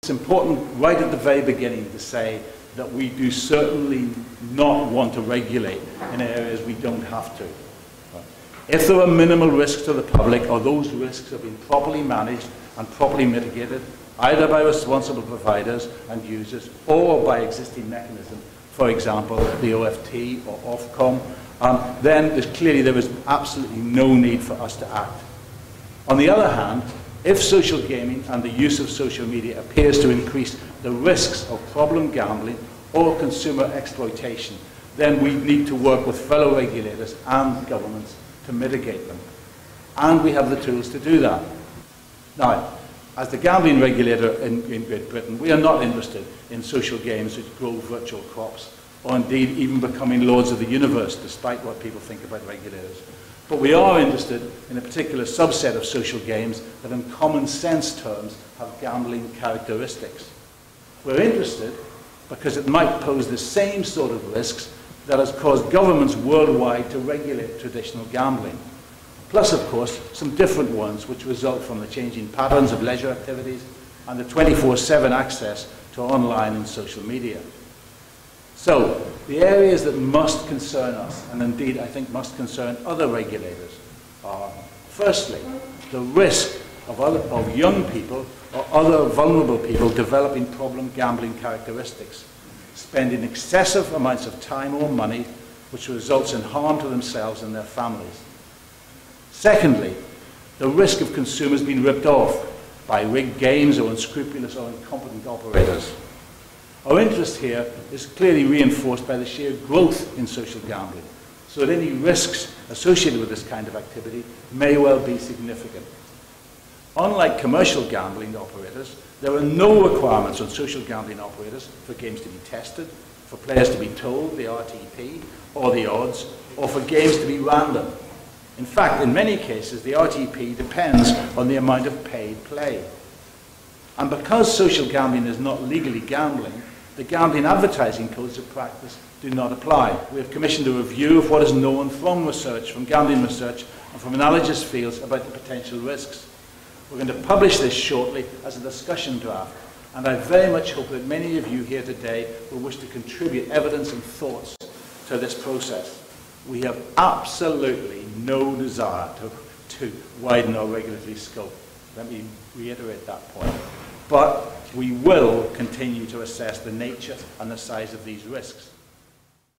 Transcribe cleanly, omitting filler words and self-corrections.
It's important right at the very beginning to say that we do certainly not want to regulate in areas we don't have to. If there are minimal risks to the public, or those risks have been properly managed and properly mitigated, either by responsible providers and users or by existing mechanisms, for example, the OFT or Ofcom, then clearly there is absolutely no need for us to act. On the other hand, if social gaming and the use of social media appears to increase the risks of problem gambling or consumer exploitation, then we need to work with fellow regulators and governments to mitigate them. And we have the tools to do that. Now, as the gambling regulator in Great Britain, we are not interested in social games which grow virtual crops, or indeed even becoming lords of the universe, despite what people think about regulators. But we are interested in a particular subset of social games that in common sense terms have gambling characteristics. We're interested because it might pose the same sort of risks that has caused governments worldwide to regulate traditional gambling. Plus, of course, some different ones which result from the changing patterns of leisure activities and the 24/7 access to online and social media. So, the areas that must concern us, and indeed I think must concern other regulators, are firstly, the risk of young people or other vulnerable people developing problem gambling characteristics, spending excessive amounts of time or money which results in harm to themselves and their families. Secondly, the risk of consumers being ripped off by rigged games or unscrupulous or incompetent operators. Our interest here is clearly reinforced by the sheer growth in social gambling, so that any risks associated with this kind of activity may well be significant. Unlike commercial gambling operators, there are no requirements on social gambling operators for games to be tested, for players to be told the RTP or the odds, or for games to be random. In fact, in many cases, the RTP depends on the amount of paid play. And because social gambling is not legally gambling, the gambling advertising codes of practice do not apply. We have commissioned a review of what is known from research, from gambling research, and from analogous fields about the potential risks. We're going to publish this shortly as a discussion draft, and I very much hope that many of you here today will wish to contribute evidence and thoughts to this process. We have absolutely no desire to widen our regulatory scope. Let me reiterate that point. But we will continue to assess the nature and the size of these risks.